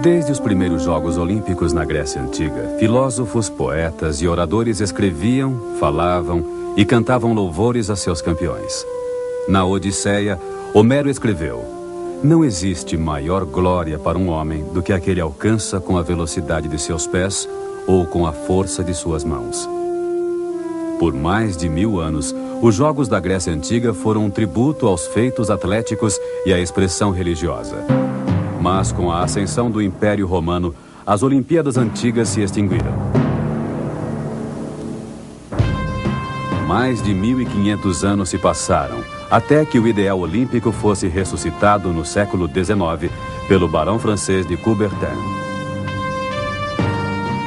Desde os primeiros Jogos Olímpicos na Grécia Antiga, filósofos, poetas e oradores escreviam, falavam e cantavam louvores a seus campeões. Na Odisseia, Homero escreveu: "Não existe maior glória para um homem do que a que ele alcança com a velocidade de seus pés ou com a força de suas mãos." Por mais de 1000 anos, os Jogos da Grécia Antiga foram um tributo aos feitos atléticos e à expressão religiosa. Mas com a ascensão do Império Romano, as Olimpíadas antigas se extinguiram. Mais de 1500 anos se passaram, até que o ideal olímpico fosse ressuscitado no século XIX pelo barão francês de Coubertin.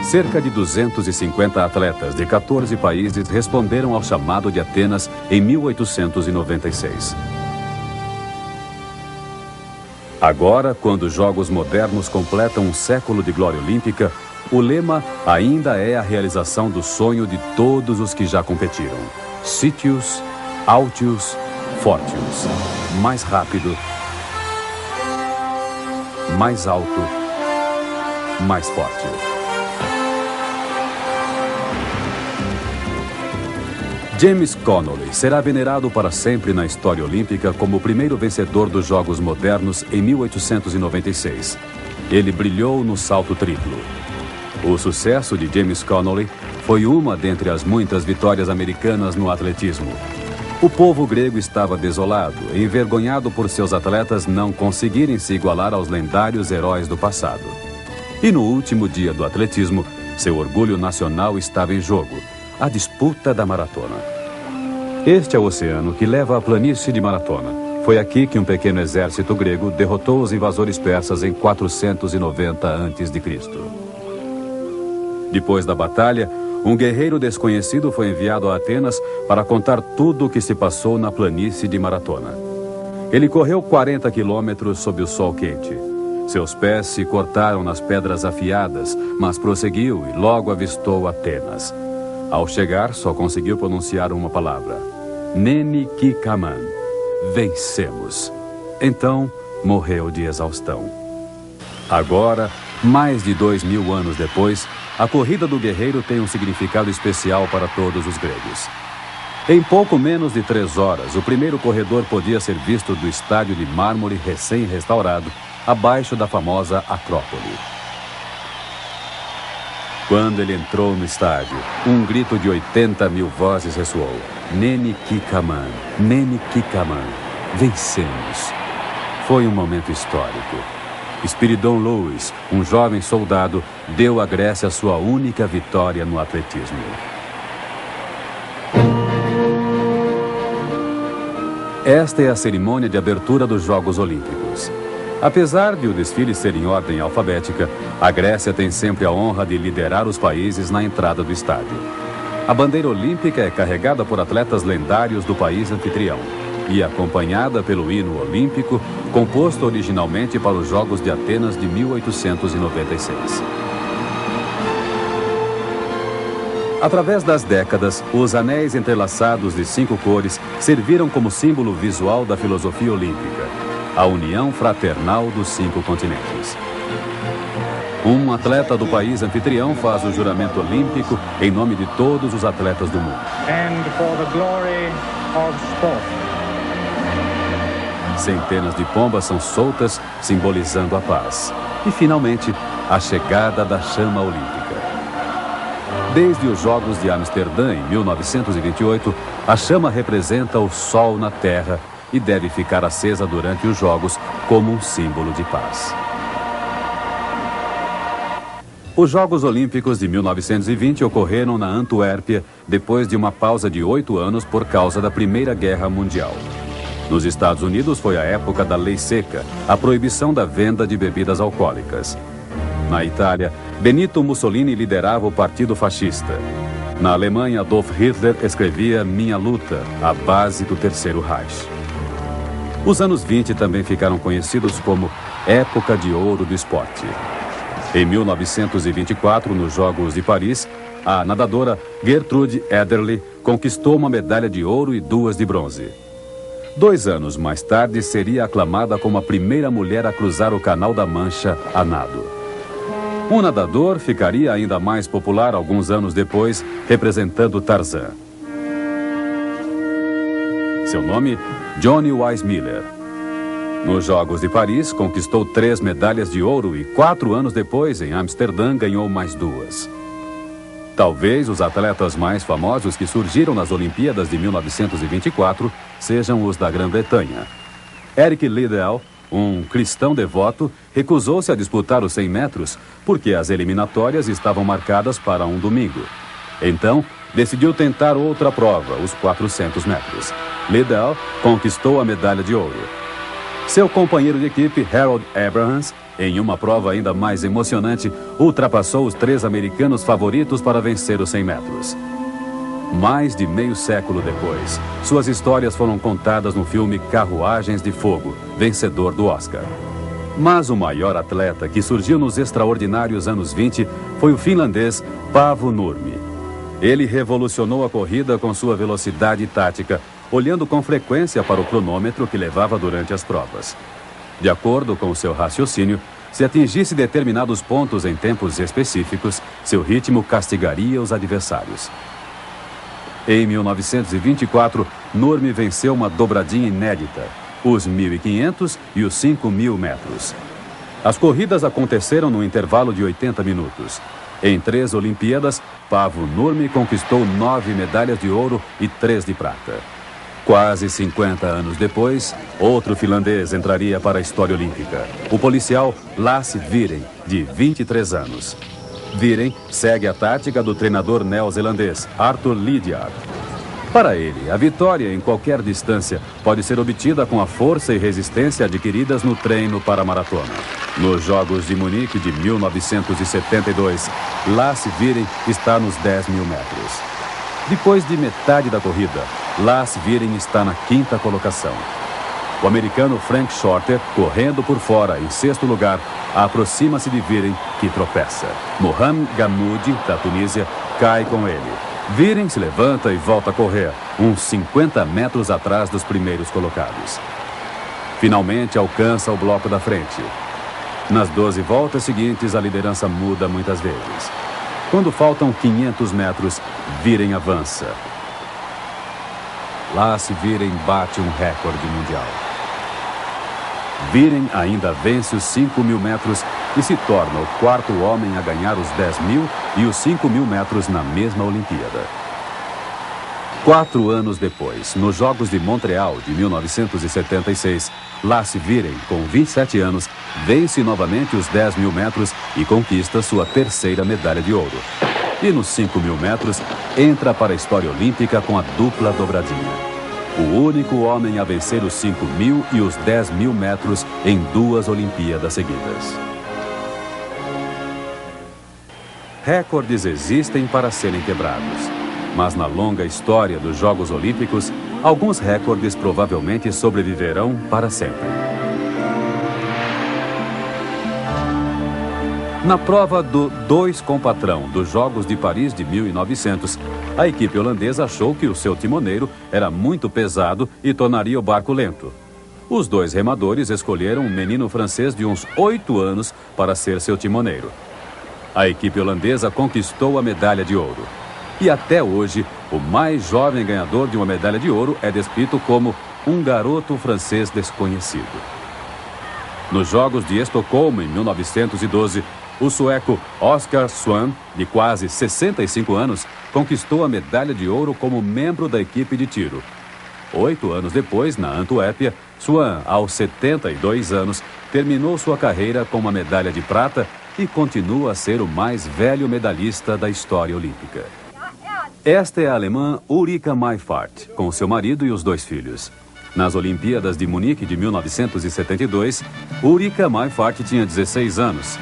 Cerca de 250 atletas de 14 países responderam ao chamado de Atenas em 1896. Agora, quando os Jogos modernos completam um século de glória olímpica, o lema ainda é a realização do sonho de todos os que já competiram. Citius, Altius, Fortius. Mais rápido, mais alto, mais forte. James Connolly será venerado para sempre na história olímpica como o primeiro vencedor dos Jogos Modernos em 1896. Ele brilhou no salto triplo. O sucesso de James Connolly foi uma dentre as muitas vitórias americanas no atletismo. O povo grego estava desolado, envergonhado por seus atletas não conseguirem se igualar aos lendários heróis do passado. E no último dia do atletismo, seu orgulho nacional estava em jogo: a disputa da maratona. Este é o oceano que leva à planície de Maratona. Foi aqui que um pequeno exército grego derrotou os invasores persas em 490 a.C. Depois da batalha, um guerreiro desconhecido foi enviado a Atenas para contar tudo o que se passou na planície de Maratona. Ele correu 40 quilômetros sob o sol quente. Seus pés se cortaram nas pedras afiadas, mas prosseguiu e logo avistou Atenas. Ao chegar, só conseguiu pronunciar uma palavra: Neni Kikaman. Vencemos. Então, morreu de exaustão. Agora, mais de 2000 anos depois, a corrida do guerreiro tem um significado especial para todos os gregos. Em pouco menos de 3 horas, o primeiro corredor podia ser visto do estádio de mármore recém-restaurado, abaixo da famosa Acrópole. Quando ele entrou no estádio, um grito de 80.000 vozes ressoou: Neni Kikaman, Neni Kikaman, vencemos. Foi um momento histórico. Spiridon Lewis, um jovem soldado, deu à Grécia sua única vitória no atletismo. Esta é a cerimônia de abertura dos Jogos Olímpicos. Apesar de o desfile ser em ordem alfabética, a Grécia tem sempre a honra de liderar os países na entrada do estádio. A bandeira olímpica é carregada por atletas lendários do país anfitrião e acompanhada pelo hino olímpico, composto originalmente para os Jogos de Atenas de 1896. Através das décadas, os anéis entrelaçados de 5 cores serviram como símbolo visual da filosofia olímpica: a união fraternal dos 5 continentes. Um atleta do país anfitrião faz o juramento olímpico em nome de todos os atletas do mundo. And for the glory of sport. Centenas de pombas são soltas, simbolizando a paz. E, finalmente, a chegada da chama olímpica. Desde os Jogos de Amsterdã, em 1928, a chama representa o sol na Terra e deve ficar acesa durante os Jogos como um símbolo de paz. Os Jogos Olímpicos de 1920 ocorreram na Antuérpia depois de uma pausa de 8 anos por causa da Primeira Guerra Mundial. Nos Estados Unidos foi a época da Lei Seca, a proibição da venda de bebidas alcoólicas. Na Itália, Benito Mussolini liderava o Partido Fascista. Na Alemanha, Adolf Hitler escrevia Minha Luta, a base do Terceiro Reich. Os anos 20 também ficaram conhecidos como Época de Ouro do Esporte. Em 1924, nos Jogos de Paris, a nadadora Gertrude Ederle conquistou uma medalha de ouro e 2 de bronze. 2 anos mais tarde, seria aclamada como a primeira mulher a cruzar o Canal da Mancha a nado. Um nadador ficaria ainda mais popular alguns anos depois, representando Tarzan. Seu nome, Johnny Weissmuller. Nos Jogos de Paris, conquistou 3 medalhas de ouro e 4 anos depois, em Amsterdã, ganhou mais 2. Talvez os atletas mais famosos que surgiram nas Olimpíadas de 1924 sejam os da Grã-Bretanha. Eric Liddell, um cristão devoto, recusou-se a disputar os 100 metros porque as eliminatórias estavam marcadas para um domingo. Então, decidiu tentar outra prova, os 400 metros. Liddell conquistou a medalha de ouro. Seu companheiro de equipe, Harold Abrahams, em uma prova ainda mais emocionante, ultrapassou os 3 americanos favoritos para vencer os 100 metros. Mais de meio século depois, suas histórias foram contadas no filme Carruagens de Fogo, vencedor do Oscar. Mas o maior atleta que surgiu nos extraordinários anos 20 foi o finlandês Paavo Nurmi. Ele revolucionou a corrida com sua velocidade tática, olhando com frequência para o cronômetro que levava durante as provas. De acordo com seu raciocínio, se atingisse determinados pontos em tempos específicos, seu ritmo castigaria os adversários. Em 1924, Nurmi venceu uma dobradinha inédita, os 1.500 e os 5.000 metros. As corridas aconteceram no intervalo de 80 minutos. Em 3 Olimpíadas, Paavo Nurmi conquistou 9 medalhas de ouro e 3 de prata. Quase 50 anos depois, outro finlandês entraria para a história olímpica, o policial Lasse Viren, de 23 anos. Viren segue a tática do treinador neozelandês Arthur Lydiard. Para ele, a vitória em qualquer distância pode ser obtida com a força e resistência adquiridas no treino para a maratona. Nos Jogos de Munique de 1972, Lasse Viren está nos 10.000 metros. Depois de metade da corrida, Lasse Viren está na 5ª colocação. O americano Frank Shorter, correndo por fora em 6º lugar, aproxima-se de Viren, que tropeça. Mohamed Gammoudi, da Tunísia, cai com ele. Viren se levanta e volta a correr, uns 50 metros atrás dos primeiros colocados. Finalmente alcança o bloco da frente. Nas 12 voltas seguintes, a liderança muda muitas vezes. Quando faltam 500 metros, Viren avança. Lasse Viren bate um recorde mundial. Viren ainda vence os 5.000 metros e se torna o 4º homem a ganhar os 10.000 e os 5.000 metros na mesma Olimpíada. 4 anos depois, nos Jogos de Montreal de 1976, Lasse Viren, com 27 anos, vence novamente os 10.000 metros e conquista sua 3ª medalha de ouro. E nos 5.000 metros, entra para a história olímpica com a dupla dobradinha. O único homem a vencer os 5.000 e os 10.000 metros em 2 Olimpíadas seguidas. Recordes existem para serem quebrados. Mas na longa história dos Jogos Olímpicos, alguns recordes provavelmente sobreviverão para sempre. Na prova do 2 com patrão dos Jogos de Paris de 1900, a equipe holandesa achou que o seu timoneiro era muito pesado e tornaria o barco lento. Os 2 remadores escolheram um menino francês de uns 8 anos para ser seu timoneiro. A equipe holandesa conquistou a medalha de ouro. E até hoje, o mais jovem ganhador de uma medalha de ouro é descrito como um garoto francês desconhecido. Nos Jogos de Estocolmo, em 1912, o sueco Oskar Swan, de quase 65 anos, conquistou a medalha de ouro como membro da equipe de tiro. 8 anos depois, na Antuérpia, Swan, aos 72 anos, terminou sua carreira com uma medalha de prata e continua a ser o mais velho medalhista da história olímpica. Esta é a alemã Ulrika Meifert, com seu marido e os 2 filhos. Nas Olimpíadas de Munique de 1972, Ulrika Meifert tinha 16 anos.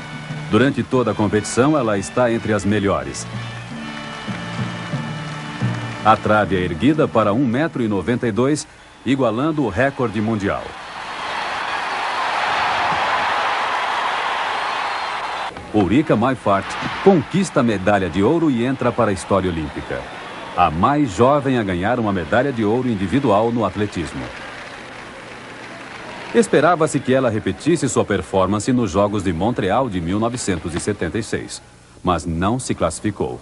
Durante toda a competição, ela está entre as melhores. A trave é erguida para 1,92 m, igualando o recorde mundial. Ulrika Meifert conquista a medalha de ouro e entra para a história olímpica. A mais jovem a ganhar uma medalha de ouro individual no atletismo. Esperava-se que ela repetisse sua performance nos Jogos de Montreal de 1976, mas não se classificou.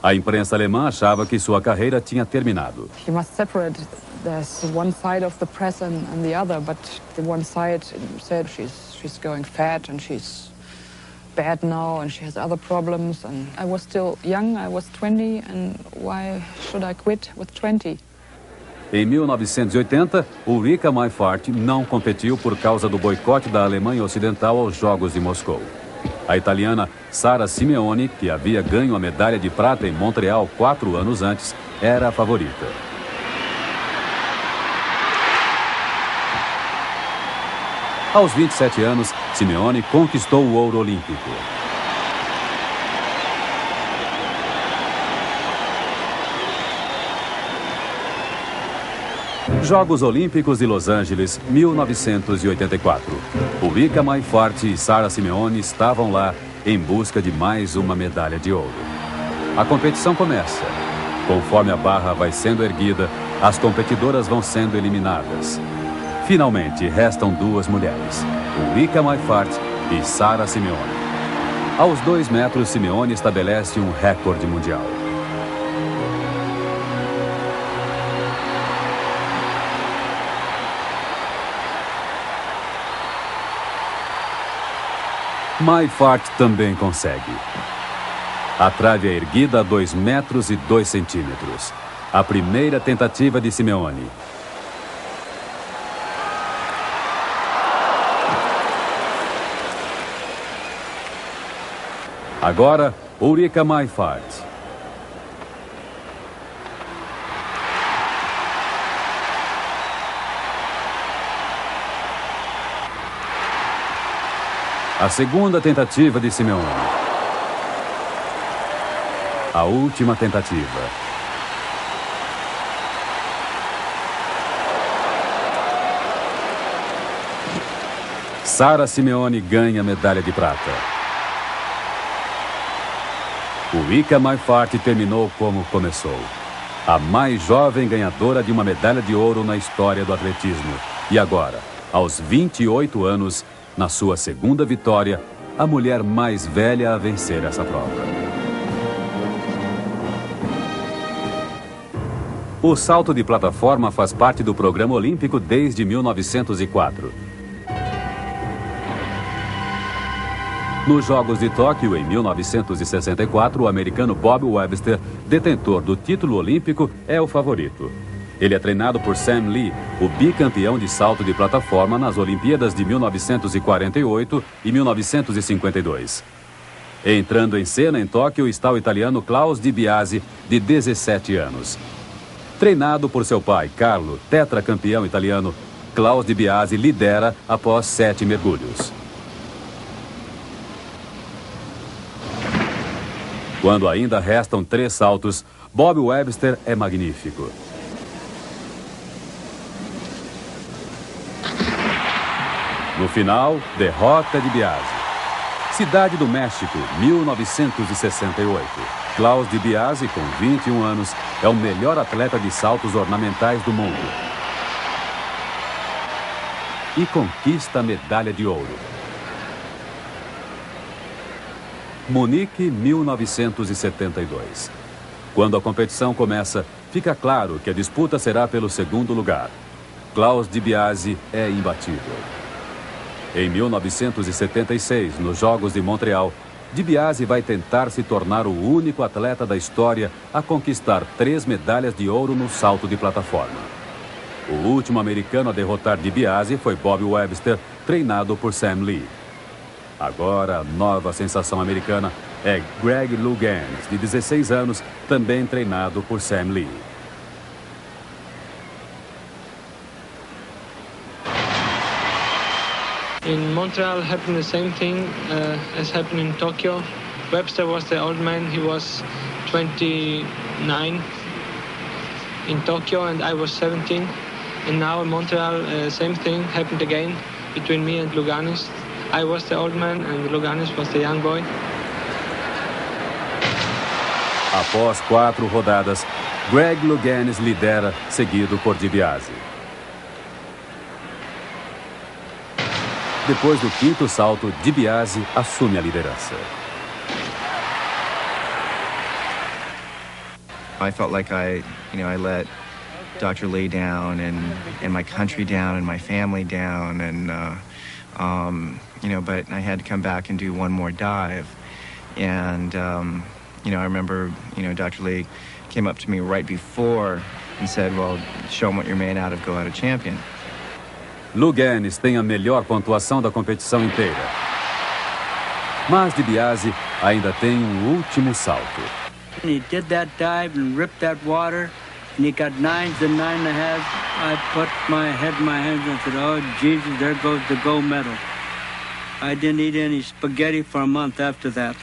A imprensa alemã achava que sua carreira tinha terminado. You must separate. There's one side of the press and the other, but the one side said she's going fat and she's bad now and she has other problems. And I was still young, I was 20, and why should I quit with 20? Em 1980, Ulrika Meifert não competiu por causa do boicote da Alemanha Ocidental aos Jogos de Moscou. A italiana Sara Simeoni, que havia ganho a medalha de prata em Montreal 4 anos antes, era a favorita. Aos 27 anos, Simeoni conquistou o ouro olímpico. Jogos Olímpicos de Los Angeles, 1984. Ulrika Meifert e Sara Simeoni estavam lá em busca de mais uma medalha de ouro. A competição começa. Conforme a barra vai sendo erguida, as competidoras vão sendo eliminadas. Finalmente, restam duas mulheres, Ulrika Meifert e Sara Simeoni. Aos 2 metros, Simeoni estabelece um recorde mundial. Meifert também consegue. A trave é erguida a 2 metros e 2 centímetros. A primeira tentativa de Simeoni. Agora, Ulrika Meifert. A segunda tentativa de Simeoni. A última tentativa. Sara Simeoni ganha a medalha de prata. Ulrika Meifert terminou como começou. A mais jovem ganhadora de uma medalha de ouro na história do atletismo. E agora, aos 28 anos, na sua segunda vitória, a mulher mais velha a vencer essa prova. O salto de plataforma faz parte do programa olímpico desde 1904. Nos Jogos de Tóquio, em 1964, o americano Bob Webster, detentor do título olímpico, é o favorito. Ele é treinado por Sam Lee, o bicampeão de salto de plataforma nas Olimpíadas de 1948 e 1952. Entrando em cena em Tóquio está o italiano Klaus Di Biase, de 17 anos. Treinado por seu pai, Carlo, tetracampeão italiano, Klaus Di Biase lidera após 7 mergulhos. Quando ainda restam 3 saltos, Bob Webster é magnífico. No final, derrota de Biase. Cidade do México, 1968. Klaus Di Biase, com 21 anos, é o melhor atleta de saltos ornamentais do mundo. E conquista a medalha de ouro. Munique, 1972. Quando a competição começa, fica claro que a disputa será pelo segundo lugar. Klaus Di Biase é imbatível. Em 1976, nos Jogos de Montreal, Di Biase vai tentar se tornar o único atleta da história a conquistar 3 medalhas de ouro no salto de plataforma. O último americano a derrotar Di Biase foi Bob Webster, treinado por Sam Lee. Agora, a nova sensação americana é Greg Louganis, de 16 anos, também treinado por Sam Lee. In Montreal happened the same thing as happened in Tokyo. Webster was the old man, he was 29 in Tokyo and I was 17. And now in Montreal, same thing happened again between me and Louganis. I was the old man and Louganis was the young boy. Após 4 rodadas, Greg Louganis lidera, seguido por Di Biase. depois do quinto salto, DiBiase assume a liderança. I felt like I let Dr. Lee down and my country down and my family down, and but I had to come back and do one more dive. And I remember Dr. Lee came up to me right before and said, "Well, show them what you're made out of, go out a champion." Louganis tem a melhor pontuação da competição inteira. Mas DiBiase ainda tem último salto. He did that dive and ripped that water, and he got 9s and 9.5. I put my head in my hands and said, "Oh, Jesus, there goes the gold medal." I didn't eat any spaghetti for a month after that.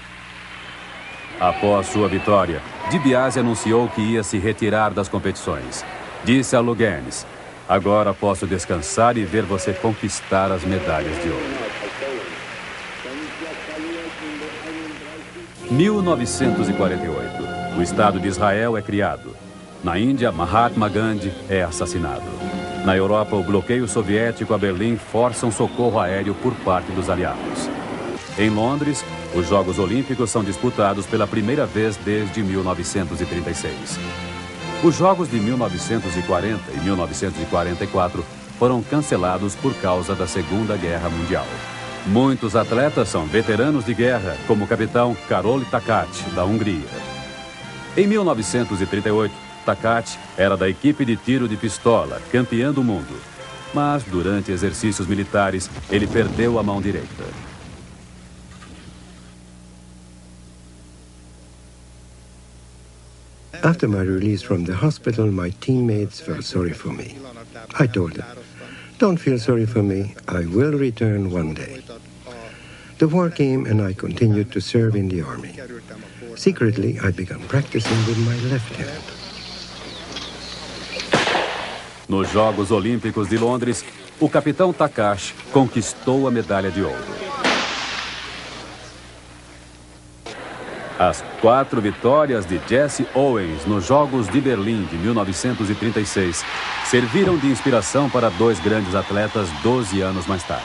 Após sua vitória, DiBiase anunciou que ia se retirar das competições. Disse a Louganis: "Agora posso descansar e ver você conquistar as medalhas de ouro." 1948. O Estado de Israel é criado. Na Índia, Mahatma Gandhi é assassinado. Na Europa, o bloqueio soviético a Berlim força um socorro aéreo por parte dos aliados. Em Londres, os Jogos Olímpicos são disputados pela primeira vez desde 1936. Os Jogos de 1940 e 1944 foram cancelados por causa da Segunda Guerra Mundial. Muitos atletas são veteranos de guerra, como o capitão Károly Takács, da Hungria. Em 1938, Takács era da equipe de tiro de pistola, campeã do mundo. Mas, durante exercícios militares, ele perdeu a mão direita. After my release from the hospital, my teammates felt sorry for me. I told them, "Don't feel sorry for me. I will return one day." The war came and I continued to serve in the army. Secretly, I began practicing with my left hand. Nos Jogos Olímpicos de Londres, o capitão Takács conquistou a medalha de ouro. As 4 vitórias de Jesse Owens nos Jogos de Berlim de 1936 serviram de inspiração para 2 grandes atletas 12 anos mais tarde.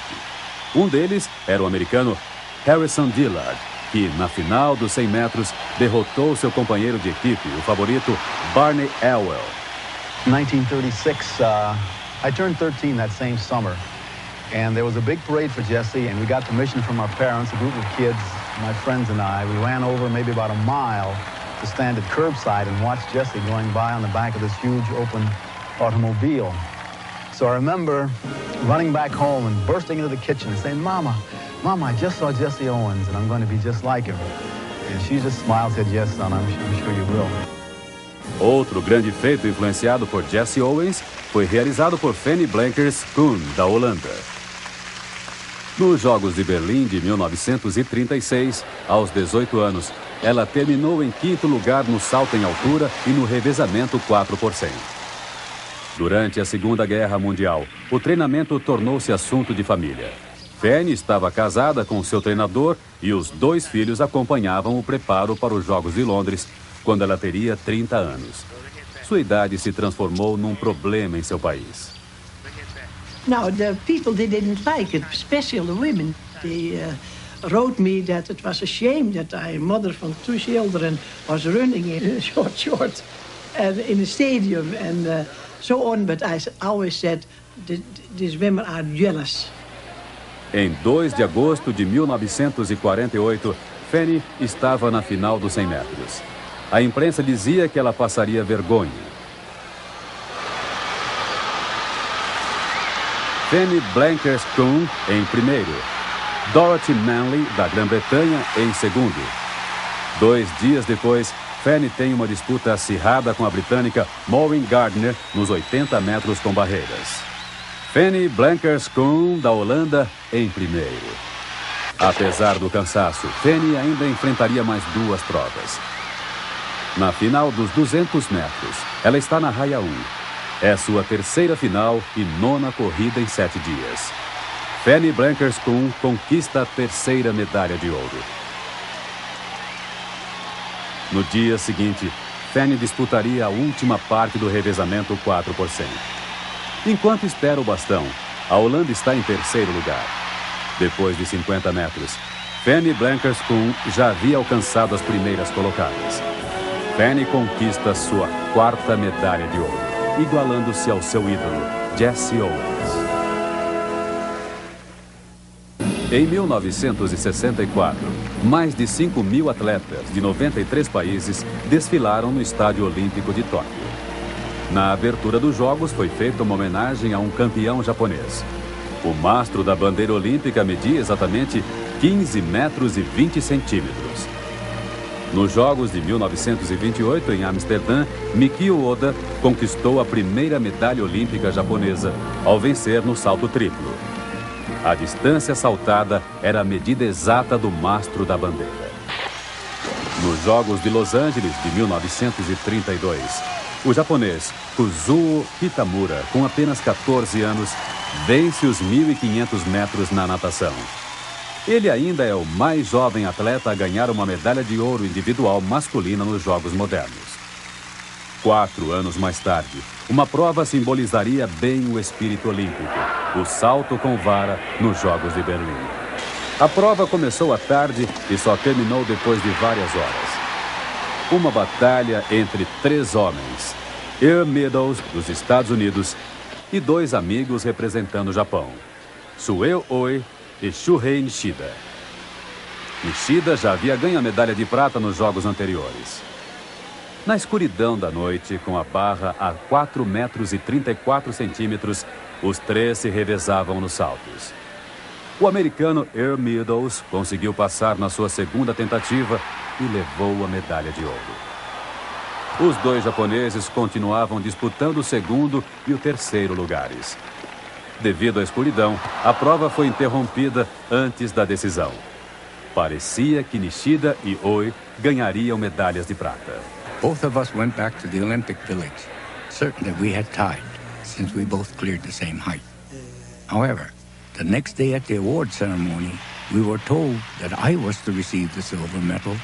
Um deles era o americano Harrison Dillard, que, na final dos 100 metros, derrotou seu companheiro de equipe, o favorito Barney Elwell. In 1936, I turned 13 that same summer, and there was a big parade for Jesse, and we got permission from our parents, a group of kids, my friends and I. We ran over maybe about a mile to stand at curbside and watch Jesse going by on the back of this huge open automobile. So I remember running back home and bursting into the kitchen and saying, Mama, I just saw Jesse Owens, and I'm going to be just like him." And she just smiled and said, "Yes, son, I'm sure you will." Outro grande feito influenciado por Jesse Owens foi realizado por Fanny Blankers-Koen, da Holanda. Nos Jogos de Berlim de 1936, aos 18 anos, ela terminou em 5º lugar no salto em altura e no revezamento 4x100. Durante a Segunda Guerra Mundial, o treinamento tornou-se assunto de família. Fanny estava casada com seu treinador e os 2 filhos acompanhavam o preparo para os Jogos de Londres, quando ela teria 30 anos. Sua idade se transformou num problema em seu país. Now, the people, they didn't like it, especially the women. They wrote me that it was a shame that I, mother from 2 children, was running in a short in a stadium and so on. But I always said, these women are jealous. Em 2 de agosto de 1948, Fanny estava na final dos 100 metros. A imprensa dizia que ela passaria vergonha. Fanny Blankers-Koen em primeiro. Dorothy Manley, da Grã-Bretanha, em segundo. 2 dias depois, Fanny tem uma disputa acirrada com a britânica Maureen Gardner nos 80 metros com barreiras. Fanny Blankers-Koen, da Holanda, em primeiro. Apesar do cansaço, Fanny ainda enfrentaria mais 2 provas. Na final dos 200 metros, ela está na raia 1. É sua 3ª final e 9ª corrida em 7 dias. Fanny Blankers-Koen conquista a 3ª medalha de ouro. No dia seguinte, Fanny disputaria a última parte do revezamento 4x100. Enquanto espera o bastão, a Holanda está em 3º lugar. Depois de 50 metros, Fanny Blankers-Koen já havia alcançado as primeiras colocadas. Fanny conquista sua 4ª medalha de ouro, igualando-se ao seu ídolo, Jesse Owens. Em 1964, mais de 5.000 atletas de 93 países desfilaram no Estádio Olímpico de Tóquio. Na abertura dos Jogos foi feita uma homenagem a um campeão japonês. O mastro da bandeira olímpica media exatamente 15 metros e 20 centímetros. Nos Jogos de 1928, em Amsterdã, Mikio Oda conquistou a primeira medalha olímpica japonesa ao vencer no salto triplo. A distância saltada era a medida exata do mastro da bandeira. Nos Jogos de Los Angeles de 1932, o japonês Kuzuo Kitamura, com apenas 14 anos, vence os 1.500 metros na natação. Ele ainda é o mais jovem atleta a ganhar uma medalha de ouro individual masculina nos Jogos modernos. 4 anos mais tarde, uma prova simbolizaria bem o espírito olímpico, o salto com vara nos Jogos de Berlim. A prova começou à tarde e só terminou depois de várias horas. Uma batalha entre 3 homens, Earl Meadows, dos Estados Unidos, e 2 amigos representando o Japão, Sueo Oi e Shuhei Nishida. Nishida já havia ganho a medalha de prata nos Jogos anteriores. Na escuridão da noite, com a barra a 4 metros e 34 centímetros, os 3 se revezavam nos saltos. O americano Earl Meadows conseguiu passar na sua 2ª tentativa e levou a medalha de ouro. Os 2 japoneses continuavam disputando o 2º e o 3º lugares. Devido à escuridão, a prova foi interrompida antes da decisão. Parecia que Nishida e Oi ganhariam medalhas de prata. Both of us went back to the Olympic Village, certain that we had tied, since we both cleared the same height. However, the next day at the award ceremony, we were told that I was to receive the silver medal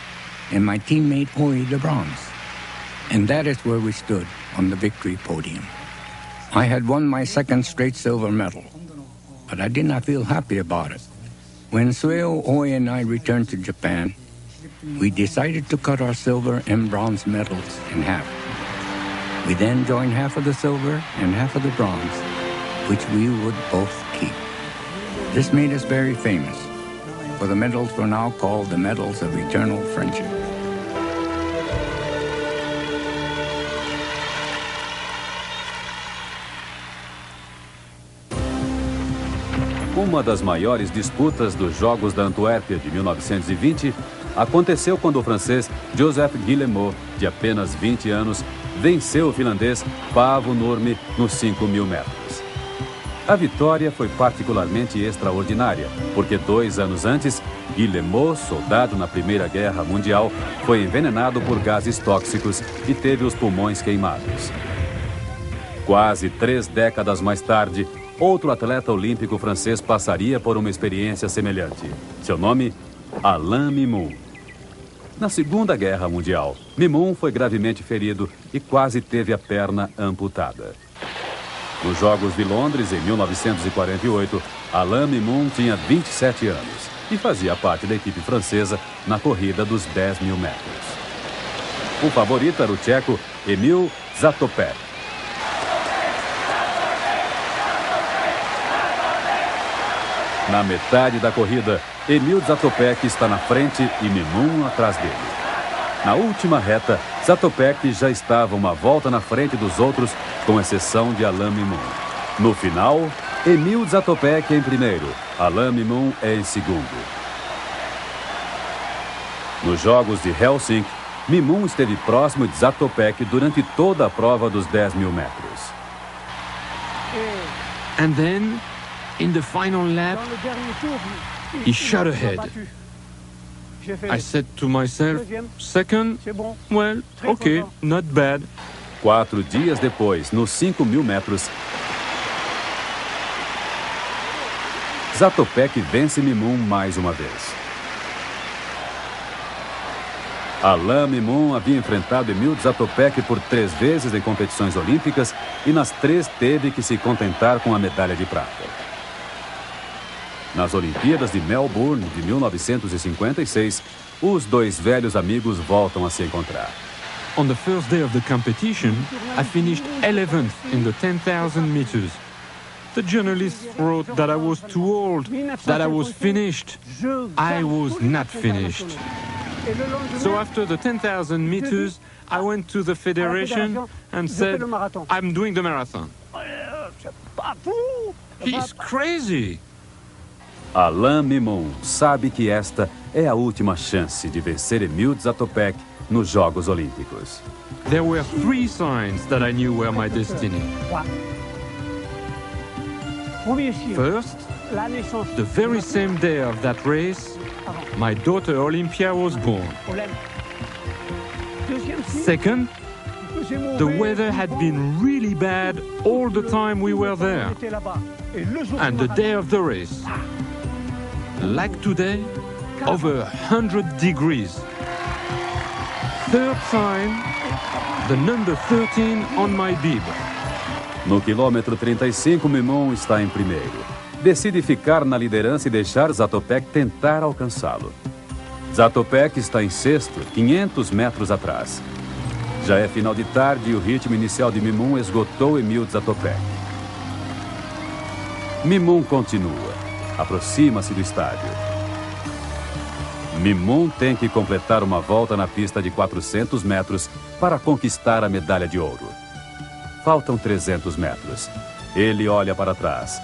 and my teammate Oi the bronze. And that is where we stood on the victory podium. I had won my 2nd straight silver medal, but I did not feel happy about it. When Sueo Oi and I returned to Japan, we decided to cut our silver and bronze medals in half. We then joined half of the silver and half of the bronze, which we would both keep. This made us very famous, for the medals were now called the Medals of Eternal Friendship. Uma das maiores disputas dos Jogos da Antuérpia de 1920 aconteceu quando o francês Joseph Guillemot, de apenas 20 anos, venceu o finlandês Paavo Nurmi nos 5.000 metros. A vitória foi particularmente extraordinária, porque 2 anos antes, Guillemot, soldado na Primeira Guerra Mundial, foi envenenado por gases tóxicos e teve os pulmões queimados. Quase 3 décadas mais tarde, outro atleta olímpico francês passaria por uma experiência semelhante. Seu nome, Alain Mimoun. Na Segunda Guerra Mundial, Mimoun foi gravemente ferido e quase teve a perna amputada. Nos Jogos de Londres, em 1948, Alain Mimoun tinha 27 anos e fazia parte da equipe francesa na corrida dos 10.000 metros. O favorito era o tcheco Emil Zatopek. Na metade da corrida, Emil Zatopek está na frente e Mimoun atrás dele. Na última reta, Zatopek já estava uma volta na frente dos outros, com exceção de Alain Mimoun. No final, Emil Zatopek é em primeiro, Alain Mimoun é em segundo. Nos Jogos de Helsinki, Mimoun esteve próximo de Zatopek durante toda a prova dos 10.000 metros. And then, in the final lap, he shot ahead. I said to myself, 2nd, well, okay, not bad. 4 dias depois, nos 5.000 metros, Zatopek vence Mimoun mais uma vez. Alain Mimoun havia enfrentado Emil Zatopek por 3 vezes em competições olímpicas e nas 3 teve que se contentar com a medalha de prata. Nas Olimpíadas de Melbourne de 1956, os dois velhos amigos voltam a se encontrar. On the first day of the competition, I finished 11th in the 10,000 meters. The journalists wrote that I was too old, that I was finished. I was not finished. So after the 10,000 meters, I went to the federation and said, I'm doing the marathon. He's crazy. Alain Mimon sabe que esta é a última chance de vencer Emile Zatopek nos Jogos Olímpicos. There were 3 signs that I knew were my destiny. First, the very same day of that race, my daughter Olympia was born. Second, the weather had been really bad all the time we were there. And the day of the race, like today, over 100 degrees. Third sign, the number 13 on my bib. No quilômetro 35, Mimon está em primeiro. Decide ficar na liderança e deixar Zatopek tentar alcançá-lo. Zatopek está em sexto, 500 metros atrás. Já é final de tarde e o ritmo inicial de Mimon esgotou Emile Zatopek. Mimon continua. Aproxima-se do estádio. Mimon tem que completar uma volta na pista de 400 metros para conquistar a medalha de ouro. Faltam 300 metros. Ele olha para trás.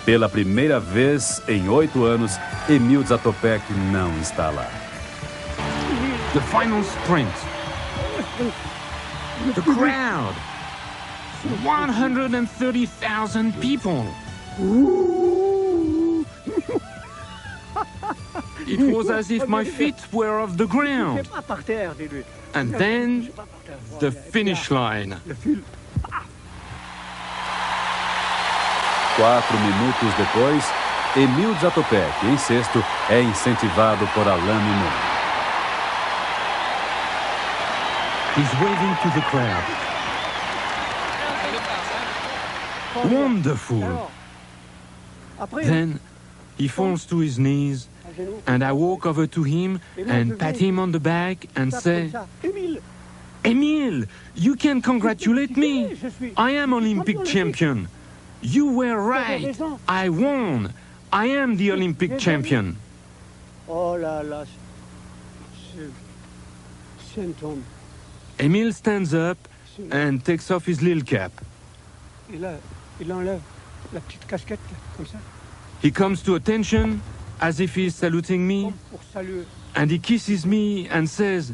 Pela primeira vez em 8 anos, Emile Zatopek não está lá. The final sprint. The crowd. 130,000 people. It was as if my feet were off the ground. And then, the finish line. 4 minutos depois, Emile Zatopek, em sexto, é incentivado por Alain Mimon. He's waving to the crowd. Wonderful. Then, he falls to his knees, and I walk over to him and pat him on the back and say, Emile, you can congratulate me. I am Olympic champion. You were right. I won. I am the Olympic champion. Emile stands up and takes off his little cap. He comes to attention as if he's saluting me, and he kisses me and says,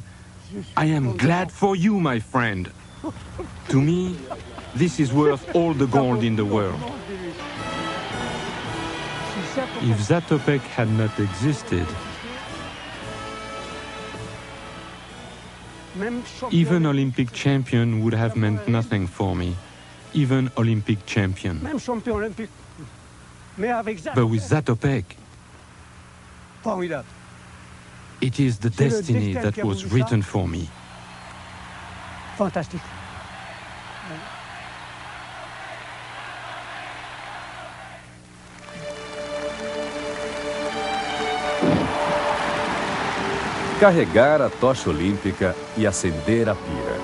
I am glad for you, my friend. To me, this is worth all the gold in the world. If Zatopek had not existed, even Olympic champion would have meant nothing for me. Even Olympic champion. But with Zatopek, it is the destiny that was written for me. Fantastique. Carregar a tocha olímpica e acender a pira.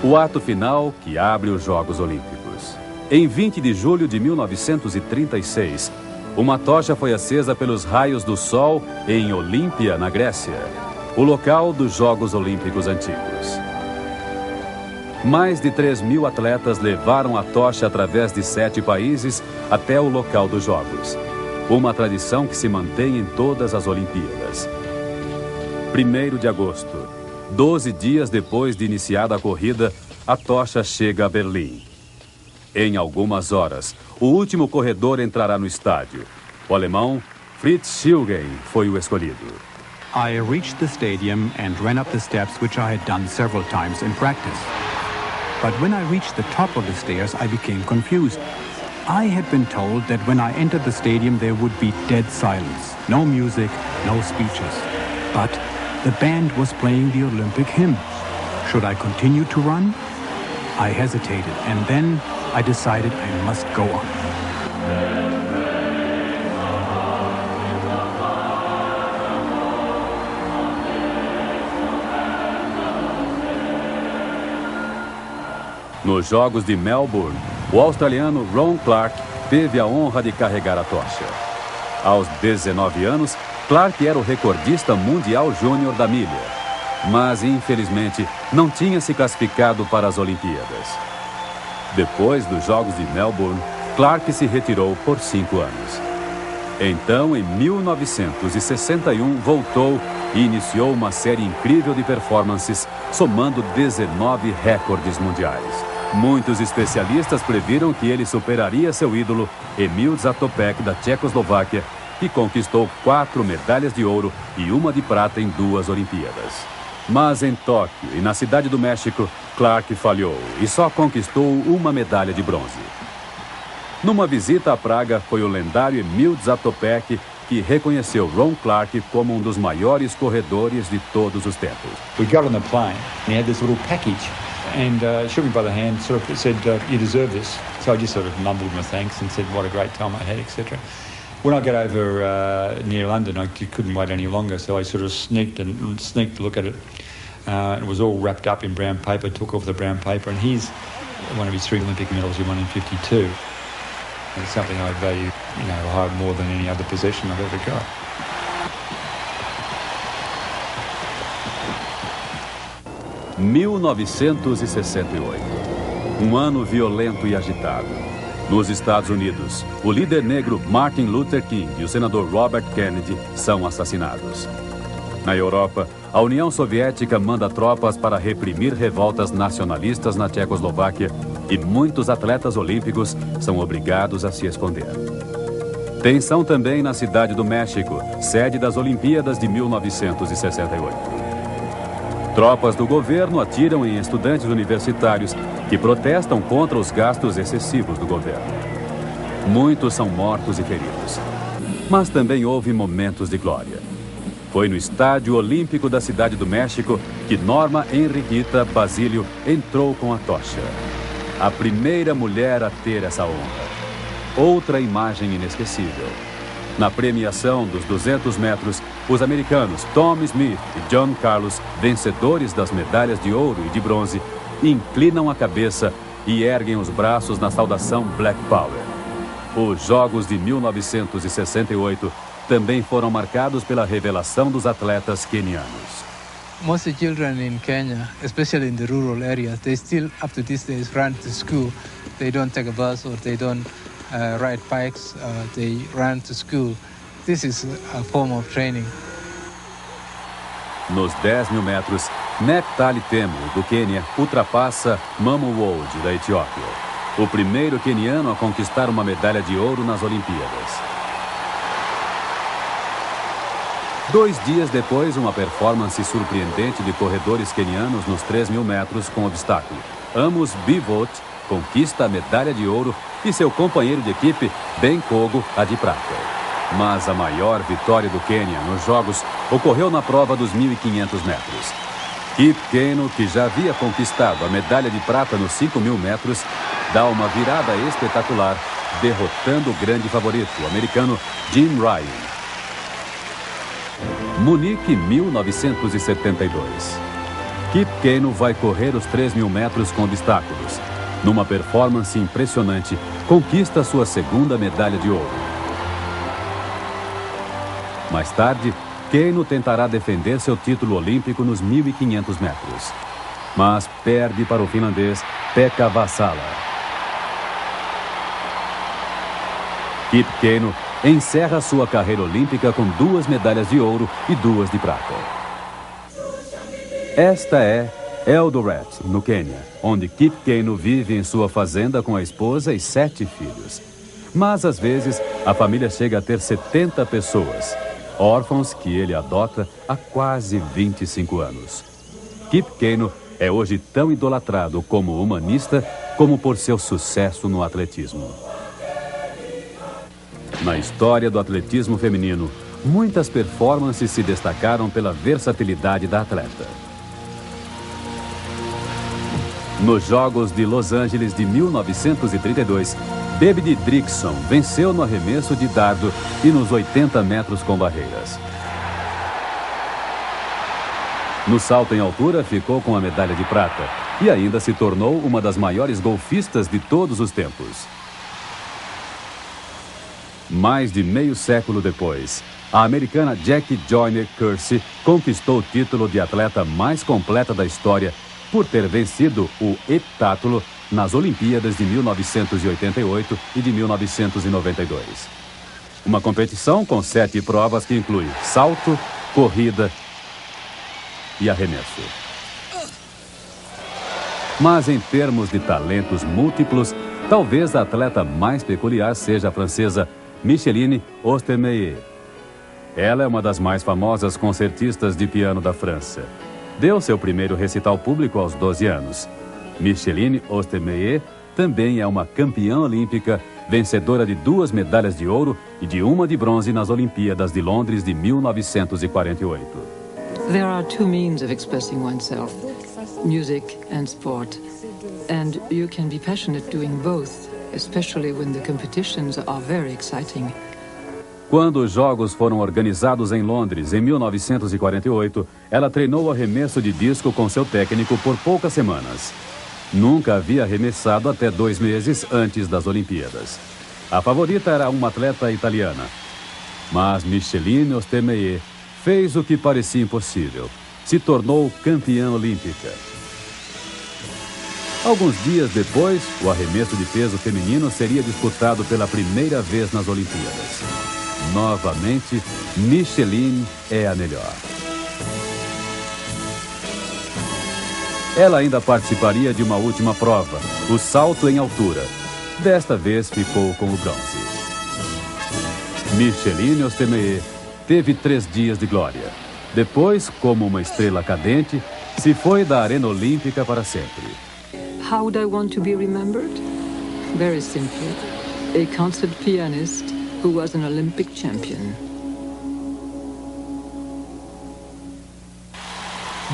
O ato final que abre os Jogos Olímpicos. Em 20 de julho de 1936, uma tocha foi acesa pelos raios do sol em Olímpia, na Grécia, o local dos Jogos Olímpicos antigos. Mais de 3.000 atletas levaram a tocha através de 7 países até o local dos Jogos. Uma tradição que se mantém em todas as Olimpíadas. 1º de agosto, 12 dias depois de iniciada a corrida, a tocha chega a Berlim. Em algumas horas, o último corredor entrará no estádio. O alemão Fritz Schilgen foi o escolhido. I reached the stadium and ran up the steps, which I had done several times in practice. But when I reached the top of the stairs, I became confused. I had been told that when I entered the stadium, there would be dead silence. No music, no speeches. But the band was playing the Olympic hymn. Should I continue to run? I hesitated, and then I decided I must go on. Nos Jogos de Melbourne, o australiano Ron Clarke teve a honra de carregar a tocha. Aos 19 anos, Clarke era o recordista mundial júnior da milha, mas infelizmente não tinha se classificado para as Olimpíadas. Depois dos Jogos de Melbourne, Clarke se retirou por 5 anos. Então, em 1961, voltou e iniciou uma série incrível de performances, somando 19 recordes mundiais. Muitos especialistas previram que ele superaria seu ídolo, Emil Zatopek, da Tchecoslováquia, que conquistou 4 medalhas de ouro e 1 de prata em 2 Olimpíadas. Mas em Tóquio e na Cidade do México, Clarke falhou e só conquistou 1 medalha de bronze. Numa visita a Praga, foi o lendário Emil Zatopek que reconheceu Ron Clarke como um dos maiores corredores de todos os tempos. We got on the plane and he had this little package and shook me by the hand, sort of said, you deserve this. So I just sort of mumbled my thanks and said what a great time I had, etc. When I got over near London, I couldn't wait any longer, so I sort of sneaked to look at it. It was all wrapped up in brown paper, took off the brown paper, and here's one of his 3 Olympic medals he won in '52. It's something I value, more than any other possession I've ever got. – 1968. Um ano violento e agitado. Nos Estados Unidos, o líder negro Martin Luther King e o senador Robert Kennedy são assassinados. Na Europa, a União Soviética manda tropas para reprimir revoltas nacionalistas na Tchecoslováquia e muitos atletas olímpicos são obrigados a se esconder. Tensão também na Cidade do México, sede das Olimpíadas de 1968. Tropas do governo atiram em estudantes universitários que protestam contra os gastos excessivos do governo. Muitos são mortos e feridos. Mas também houve momentos de glória. Foi no Estádio Olímpico da Cidade do México que Norma Henriqueta Basílio entrou com a tocha. A primeira mulher a ter essa honra. Outra imagem inesquecível. Na premiação dos 200 metros, os americanos Tom Smith e John Carlos, vencedores das medalhas de ouro e de bronze, inclinam a cabeça e erguem os braços na saudação Black Power. Os Jogos de 1968 também foram marcados pela revelação dos atletas quenianos. Most of the children in Kenya, especially in the rural areas, they still up to these days run to school. They don't take a bus or they don't ride bikes, they run to school. This is a form of training. Nos 10.000 metros, Neftali Temu, do Quênia, ultrapassa Mamu Wold, da Etiópia, o primeiro queniano a conquistar uma medalha de ouro nas Olimpíadas. 2 dias depois, uma performance surpreendente de corredores quenianos nos 3.000 metros com obstáculo. Amos Biwott conquista a medalha de ouro e seu companheiro de equipe, Ben Kogo, a de prata. Mas a maior vitória do Quênia nos Jogos ocorreu na prova dos 1.500 metros. Kip Keino, que já havia conquistado a medalha de prata nos 5.000 metros, dá uma virada espetacular, derrotando o grande favorito, o americano Jim Ryan. Munique, 1972. Kip Keino vai correr os 3.000 metros com obstáculos. Numa performance impressionante, conquista sua segunda medalha de ouro. Mais tarde, Keino tentará defender seu título olímpico nos 1.500 metros. Mas perde para o finlandês Pekka Vasala. Kip Keino encerra sua carreira olímpica com 2 medalhas de ouro e 2 de prata. Esta é Eldoret, no Quênia, onde Kip Keino vive em sua fazenda com a esposa e 7 filhos. Mas, às vezes, a família chega a ter 70 pessoas, órfãos que ele adota há quase 25 anos. Kip Keino é hoje tão idolatrado como humanista como por seu sucesso no atletismo. Na história do atletismo feminino, muitas performances se destacaram pela versatilidade da atleta. Nos Jogos de Los Angeles de 1932, Baby Didrikson venceu no arremesso de dardo e nos 80 metros com barreiras. No salto em altura, ficou com a medalha de prata e ainda se tornou uma das maiores golfistas de todos os tempos. Mais de meio século depois, a americana Jackie Joyner Kersee conquistou o título de atleta mais completa da história por ter vencido o heptátulo nas Olimpíadas de 1988 e de 1992. Uma competição com 7 provas que inclui salto, corrida e arremesso. Mas em termos de talentos múltiplos, talvez a atleta mais peculiar seja a francesa Micheline Ostermeyer. Ela é uma das mais famosas concertistas de piano da França. Deu seu primeiro recital público aos 12 anos. Micheline Ostermeyer também é uma campeã olímpica, vencedora de 2 medalhas de ouro e de 1 de bronze nas Olimpíadas de Londres de 1948. There are 2 means of expressing oneself, music and sport. And you can be passionate doing both, especially when the competitions are very exciting. Quando os Jogos foram organizados em Londres, em 1948, ela treinou o arremesso de disco com seu técnico por poucas semanas. Nunca havia arremessado até 2 meses antes das Olimpíadas. A favorita era uma atleta italiana. Mas Micheline Ostermeyer fez o que parecia impossível. Se tornou campeã olímpica. Alguns dias depois, o arremesso de peso feminino seria disputado pela primeira vez nas Olimpíadas. Novamente, Micheline é a melhor. Ela ainda participaria de uma última prova, o salto em altura. Desta vez ficou com o bronze. Micheline Ostermeyer teve 3 dias de glória. Depois, como uma estrela cadente, se foi da arena olímpica para sempre. How would I want to be remembered? Very simply, a concert pianist who was an Olympic champion.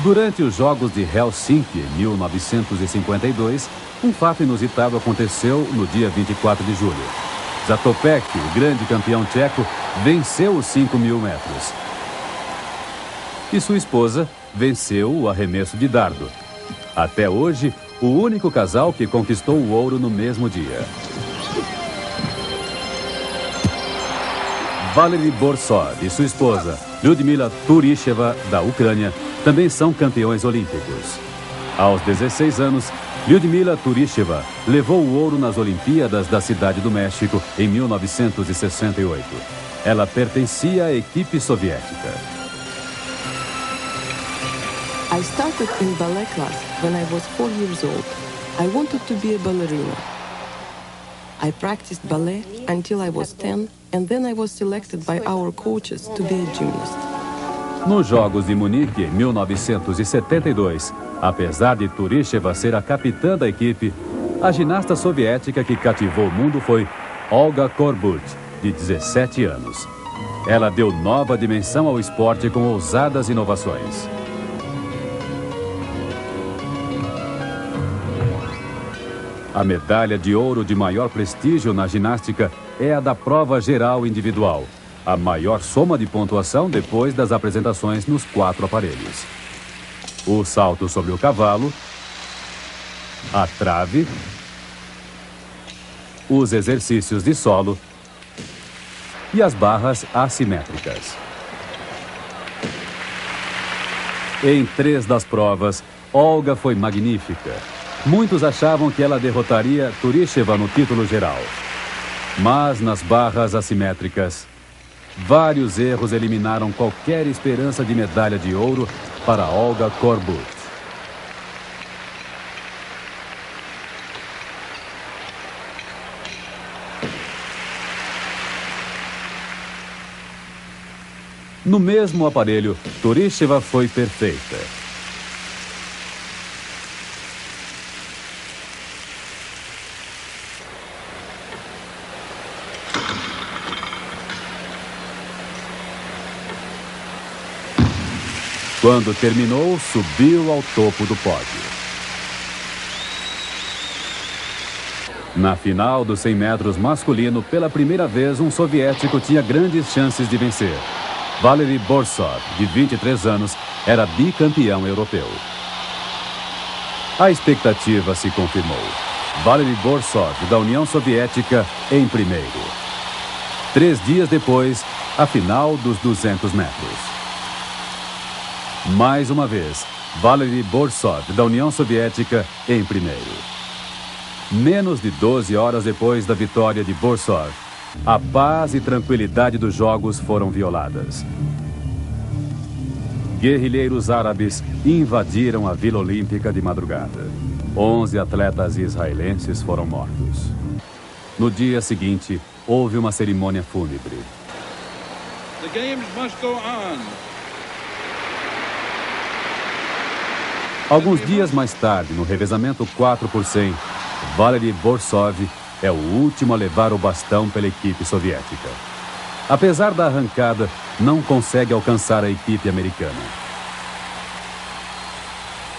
Durante os Jogos de Helsinki, em 1952, um fato inusitado aconteceu no dia 24 de julho. Zatopek, o grande campeão tcheco, venceu os 5.000 metros. E sua esposa venceu o arremesso de dardo. Até hoje, o único casal que conquistou o ouro no mesmo dia. Valery Borsod e sua esposa, Lyudmila Turisheva, da Ucrânia, também são campeões olímpicos. Aos 16 anos, Lyudmila Turisheva levou o ouro nas Olimpíadas da Cidade do México em 1968. Ela pertencia à equipe soviética. I started in ballet class when I was 4 years old. I wanted to be a ballerina. I practiced ballet until I was 10, and then I was selected by our coaches to be a gymnast. Nos Jogos de Munique, em 1972, apesar de Turisheva ser a capitã da equipe, a ginasta soviética que cativou o mundo foi Olga Korbut, de 17 anos. Ela deu nova dimensão ao esporte com ousadas inovações. A medalha de ouro de maior prestígio na ginástica é a da prova geral individual, a maior soma de pontuação depois das apresentações nos 4 aparelhos. O salto sobre o cavalo, a trave, os exercícios de solo e as barras assimétricas. Em 3 das provas, Olga foi magnífica. Muitos achavam que ela derrotaria Turisheva no título geral. Mas nas barras assimétricas, vários erros eliminaram qualquer esperança de medalha de ouro para Olga Korbut. No mesmo aparelho, Turisheva foi perfeita. Quando terminou, subiu ao topo do pódio. Na final dos 100 metros masculino, pela primeira vez, um soviético tinha grandes chances de vencer. Valery Borsod, de 23 anos, era bicampeão europeu. A expectativa se confirmou. Valery Borsov, da União Soviética, em primeiro. 3 dias depois, a final dos 200 metros. Mais uma vez, Valery Borsov, da União Soviética, em primeiro. Menos de 12 horas depois da vitória de Borsov, a paz e tranquilidade dos Jogos foram violadas. Guerrilheiros árabes invadiram a Vila Olímpica de madrugada. 11 atletas israelenses foram mortos. No dia seguinte, houve uma cerimônia fúnebre. The games must go on. Alguns dias mais tarde, no revezamento 4 por 100, Valery Borsov é o último a levar o bastão pela equipe soviética. Apesar da arrancada, não consegue alcançar a equipe americana.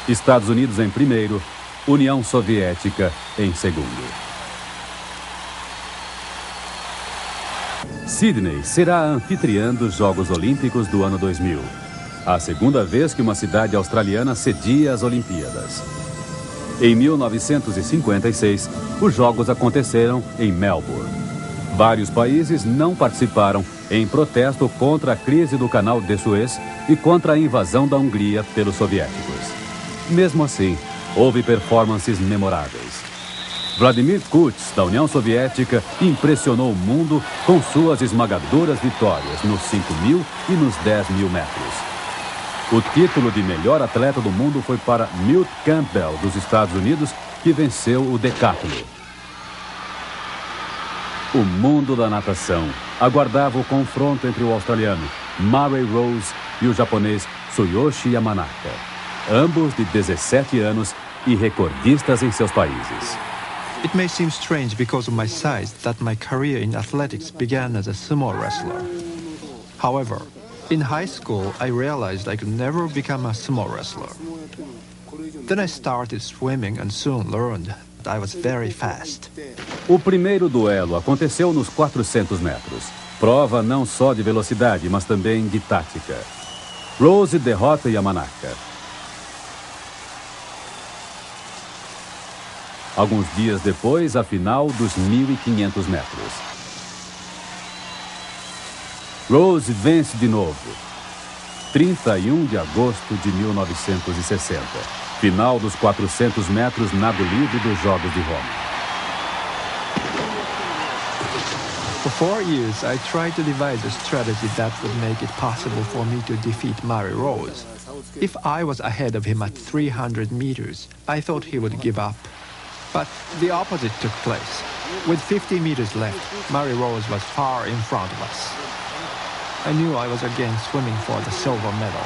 Estados Unidos em primeiro, União Soviética em segundo. Sydney será a anfitriã dos Jogos Olímpicos do ano 2000. A segunda vez que uma cidade australiana cedia as Olimpíadas. Em 1956, os Jogos aconteceram em Melbourne. Vários países não participaram em protesto contra a crise do Canal de Suez e contra a invasão da Hungria pelos soviéticos. Mesmo assim, houve performances memoráveis. Vladimir Kutz, da União Soviética, impressionou o mundo com suas esmagadoras vitórias nos 5.000 e nos 10.000 metros. O título de melhor atleta do mundo foi para Milt Campbell, dos Estados Unidos, que venceu o decátulo. O mundo da natação aguardava o confronto entre o australiano Murray Rose e o japonês Tsuyoshi Yamanaka, ambos de 17 anos e recordistas em seus países. It may seem strange because of my size that my career in athletics began as a sumo wrestler. However, in high school, I realized I could never become a sumo wrestler. Then I started swimming and soon learned that I was very fast. O primeiro duelo aconteceu nos 400 metros. Prova não só de velocidade, mas também de tática. Rose derrota Yamanaka. Alguns dias depois, a final dos 1.500 metros. Rose vence de novo. 31 de agosto de 1960. Final dos 400 metros nado livre dos Jogos de Roma. For 4 years, I tried to devise a strategy that would make it possible for me to defeat Murray Rose. If I was ahead of him at 300 meters, I thought he would give up. But the opposite took place. With 50 meters left, Murray Rose was far in front of us. I knew I was again swimming for the silver medal.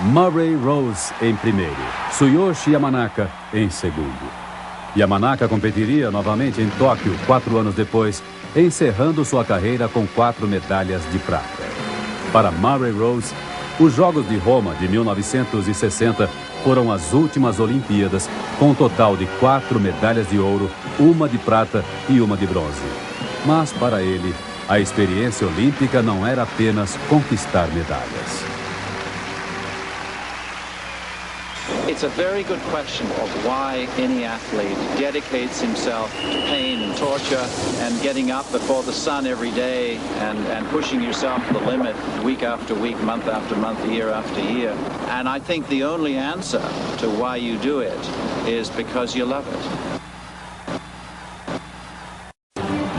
Murray Rose em primeiro, Tsuyoshi Yamanaka em segundo. Yamanaka competiria novamente em Tóquio 4 anos depois, encerrando sua carreira com 4 medalhas de prata. Para Murray Rose, os Jogos de Roma de 1960 foram as últimas Olimpíadas, com um total de 4 medalhas de ouro, 1 de prata e 1 de bronze. Mas para ele, a experiência olímpica não era apenas conquistar medalhas. It's a very good question of why any athlete dedicates himself to pain and torture and getting up before the sun every day and pushing yourself to the limit week after week, month after month, year after year. And I think the only answer to why you do it is because you love it.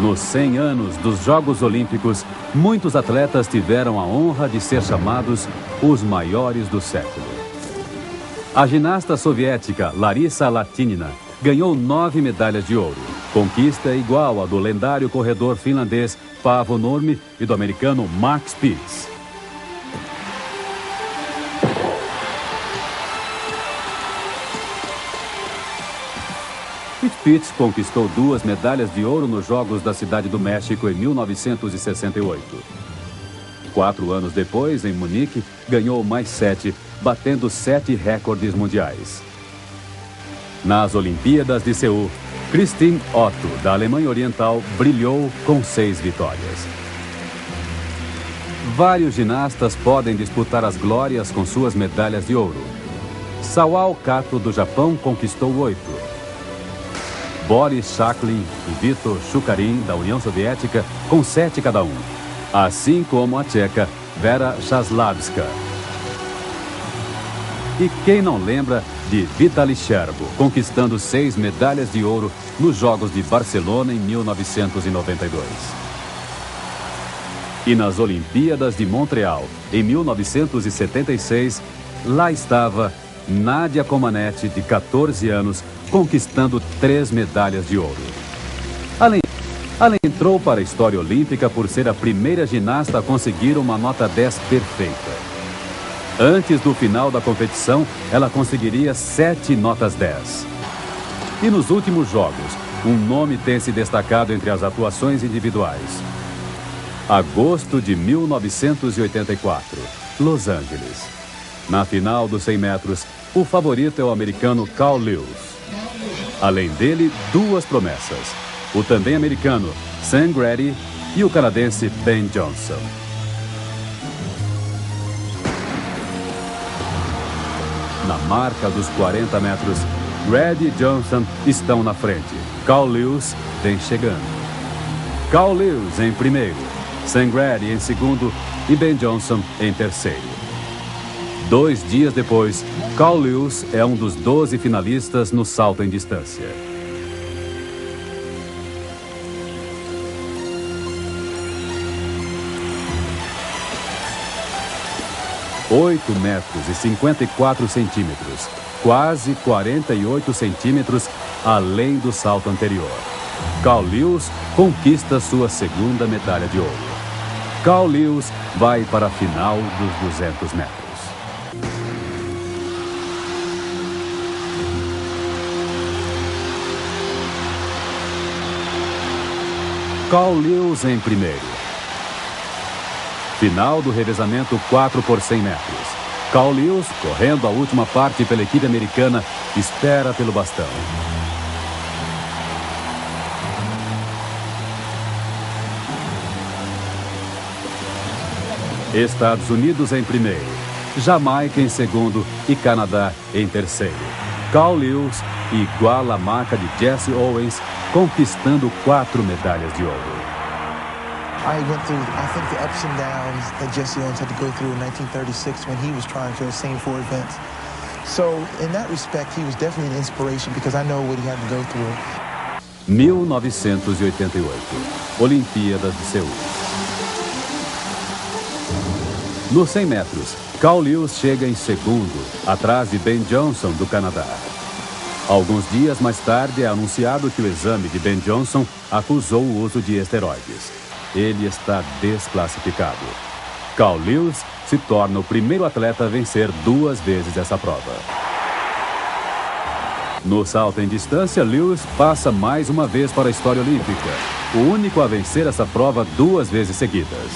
Nos 100 anos dos Jogos Olímpicos, muitos atletas tiveram a honra de ser chamados os maiores do século. A ginasta soviética Larissa Latynina ganhou 9 medalhas de ouro, conquista igual à do lendário corredor finlandês Paavo Nurmi e do americano Mark Spitz. Spitz conquistou 2 medalhas de ouro nos Jogos da Cidade do México em 1968. 4 anos depois, em Munique, ganhou mais 7, batendo 7 recordes mundiais. Nas Olimpíadas de Seul, Christine Otto, da Alemanha Oriental, brilhou com 6 vitórias. vários ginastas podem disputar as glórias com suas medalhas de ouro. Sawao Kato, do Japão, conquistou 8. Boris Shaklin e Vitor Shukarin, da União Soviética, com 7 cada um. Assim como a tcheca Vera Šaslavska. E quem não lembra de Vitaly Scherbo, conquistando 6 medalhas de ouro nos Jogos de Barcelona em 1992. E nas Olimpíadas de Montreal, em 1976, lá estava Nadia Comaneci, de 14 anos, conquistando 3 medalhas de ouro. Ela entrou para a história olímpica por ser a primeira ginasta a conseguir uma nota 10 perfeita. Antes do final da competição, ela conseguiria 7 notas 10. E nos últimos Jogos, um nome tem se destacado entre as atuações individuais. Agosto de 1984, Los Angeles. Na final dos 100 metros, o favorito é o americano Carl Lewis. Além dele, 2 promessas. O também americano Sam Grady e o canadense Ben Johnson. Na marca dos 40 metros, Grady e Johnson estão na frente. Carl Lewis vem chegando. Carl Lewis em primeiro, Sam Grady em segundo e Ben Johnson em terceiro. 2 dias depois, Carl Lewis é um dos 12 finalistas no salto em distância. (8 metros e 54 centímetros, quase 48 centímetros além do salto anterior. Carl Lewis conquista sua segunda medalha de ouro. Carl Lewis vai para a final dos 200 metros. Carl Lewis em primeiro. Final do revezamento 4 por 100 metros. Carl Lewis, correndo a última parte pela equipe americana, espera pelo bastão. Estados Unidos em primeiro, Jamaica em segundo e Canadá em terceiro. Carl Lewis iguala a marca de Jesse Owens, conquistando 4 medalhas de ouro. I went through, I think, the ups and downs that Jesse Owens had to go through in 1936 when he was trying for the same 4 events. So, in that respect, he was definitely an inspiration because I know what he had to go through. 1988, Olimpíadas de Seul. Nos 100 metros, Carl Lewis chega em segundo, atrás de Ben Johnson, do Canadá. Alguns dias mais tarde é anunciado que o exame de Ben Johnson acusou o uso de esteroides. Ele está desclassificado. Carl Lewis se torna o primeiro atleta a vencer 2 vezes essa prova. No salto em distância, Lewis passa mais uma vez para a história olímpica, o único a vencer essa prova 2 vezes seguidas.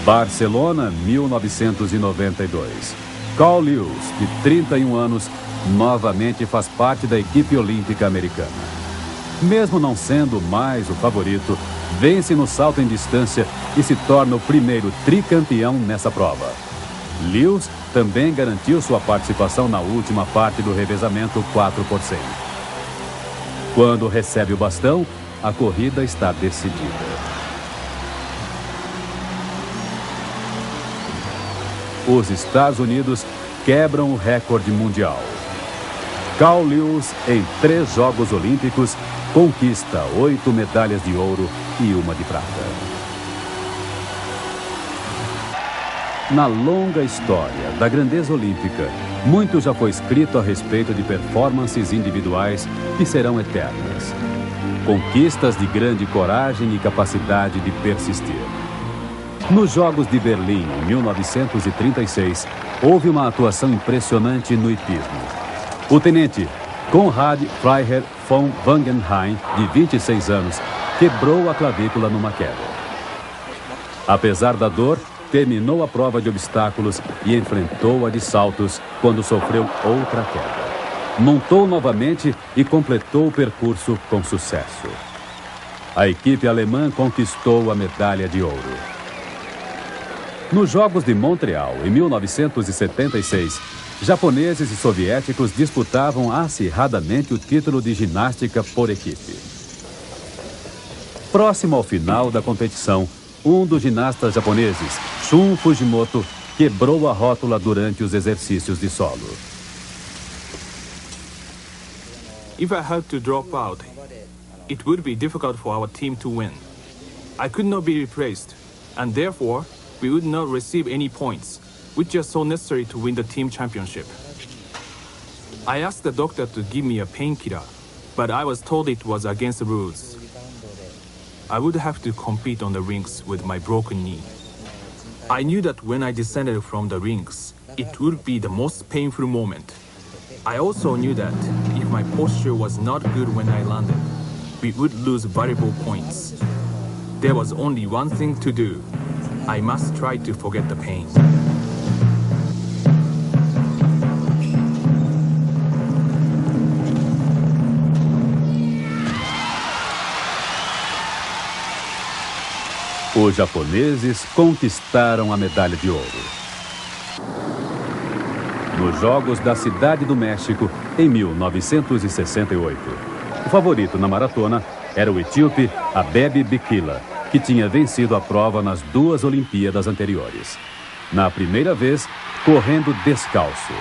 Barcelona, 1992. Carl Lewis, de 31 anos, novamente faz parte da equipe olímpica americana. Mesmo não sendo mais o favorito, vence no salto em distância e se torna o primeiro tricampeão nessa prova. Lewis também garantiu sua participação na última parte do revezamento 4 por 100. Quando recebe o bastão, a corrida está decidida. Os Estados Unidos quebram o recorde mundial. Carl Lewis, em 3 Jogos Olímpicos, conquista 8 medalhas de ouro e 1 de prata. Na longa história da grandeza olímpica, muito já foi escrito a respeito de performances individuais que serão eternas. Conquistas de grande coragem e capacidade de persistir. Nos Jogos de Berlim, em 1936, houve uma atuação impressionante no hipismo. O tenente Konrad Freiherr von Wangenheim, de 26 anos, quebrou a clavícula numa queda. Apesar da dor, terminou a prova de obstáculos e enfrentou a de saltos quando sofreu outra queda. Montou novamente e completou o percurso com sucesso. A equipe alemã conquistou a medalha de ouro. Nos Jogos de Montreal, em 1976, japoneses e soviéticos disputavam acirradamente o título de ginástica por equipe. Próximo ao final da competição, um dos ginastas japoneses, Shun Fujimoto, quebrou a rótula durante os exercícios de solo. If I had to drop out, it would be difficult for our team to win. I could not be replaced, and therefore, we would not receive any points, which are so necessary to win the team championship. I asked the doctor to give me a painkiller, but I was told it was against the rules. I would have to compete on the rings with my broken knee. I knew that when I descended from the rings, it would be the most painful moment. I also knew that if my posture was not good when I landed, we would lose valuable points. There was only one thing to do. I must try to forget the pain. Os japoneses conquistaram a medalha de ouro. Nos Jogos da Cidade do México, em 1968, o favorito na maratona era o etíope Abebe Bikila, que tinha vencido a prova nas 2 Olimpíadas anteriores. Na primeira vez, correndo descalço.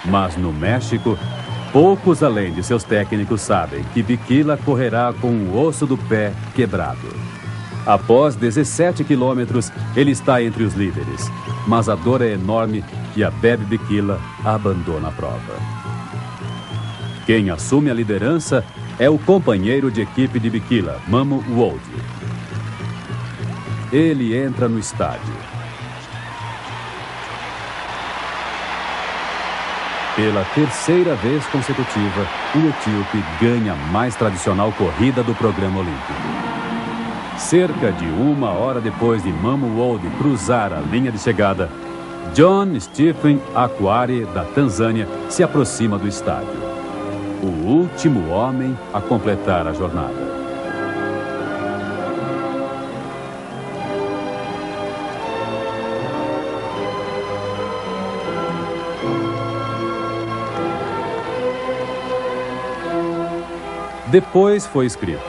Mas no México, poucos além de seus técnicos sabem que Bikila correrá com o osso do pé quebrado. Após 17 quilômetros, ele está entre os líderes, mas a dor é enorme e Abebe Bikila abandona a prova. Quem assume a liderança é o companheiro de equipe de Bikila, Mamo Wold. Ele entra no estádio. Pela terceira vez consecutiva, o etíope ganha a mais tradicional corrida do programa olímpico. Cerca de 1 hora depois de Mamo Wold cruzar a linha de chegada, John Stephen Akhwari, da Tanzânia, se aproxima do estádio. O último homem a completar a jornada. Depois foi escrito: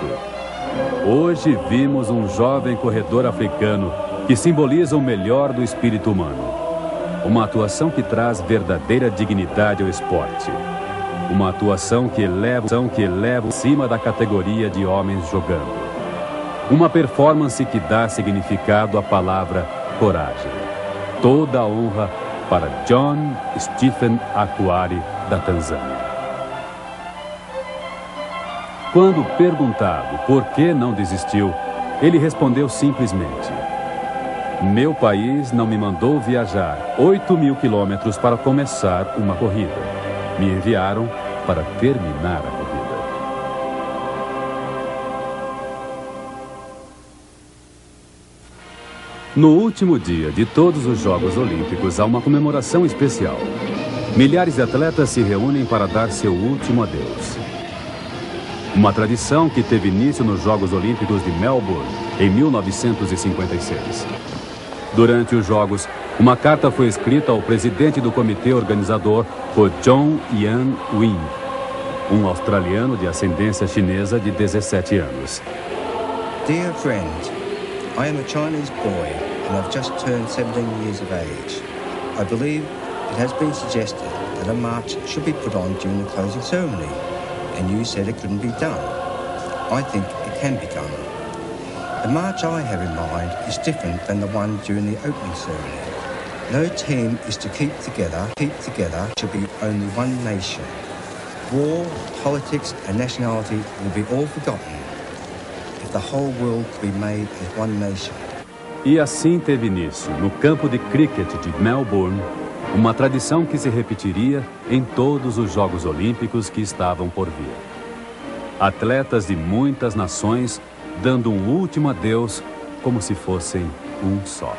hoje vimos um jovem corredor africano que simboliza o melhor do espírito humano. Uma atuação que traz verdadeira dignidade ao esporte. Uma atuação que eleva acima da categoria de homens jogando. Uma performance que dá significado à palavra coragem. Toda a honra para John Stephen Akhwari, da Tanzânia. Quando perguntado por que não desistiu, ele respondeu simplesmente: meu país não me mandou viajar 8.000 quilômetros para começar uma corrida. Me enviaram para terminar a corrida. No último dia de todos os Jogos Olímpicos há uma comemoração especial. Milhares de atletas se reúnem para dar seu último adeus. Uma tradição que teve início nos Jogos Olímpicos de Melbourne, em 1956. Durante os Jogos, uma carta foi escrita ao presidente do comitê organizador por John Yan Win, um australiano de ascendência chinesa de 17 anos. Dear friend, I am a Chinese boy and I've just turned 17 years of age. I believe it has been suggested that a march should be put on during the closing ceremony, and you said it couldn't be done. I think it can be done. The march I have in mind is different than the one during the opening ceremony. No team is to keep together. Keep together should be only one nation. War, politics and nationality will be all forgotten if the whole world could be made as one nation. E assim teve início, no campo de cricket de Melbourne, uma tradição que se repetiria em todos os Jogos Olímpicos que estavam por vir. Atletas de muitas nações dando um último adeus como se fossem um só.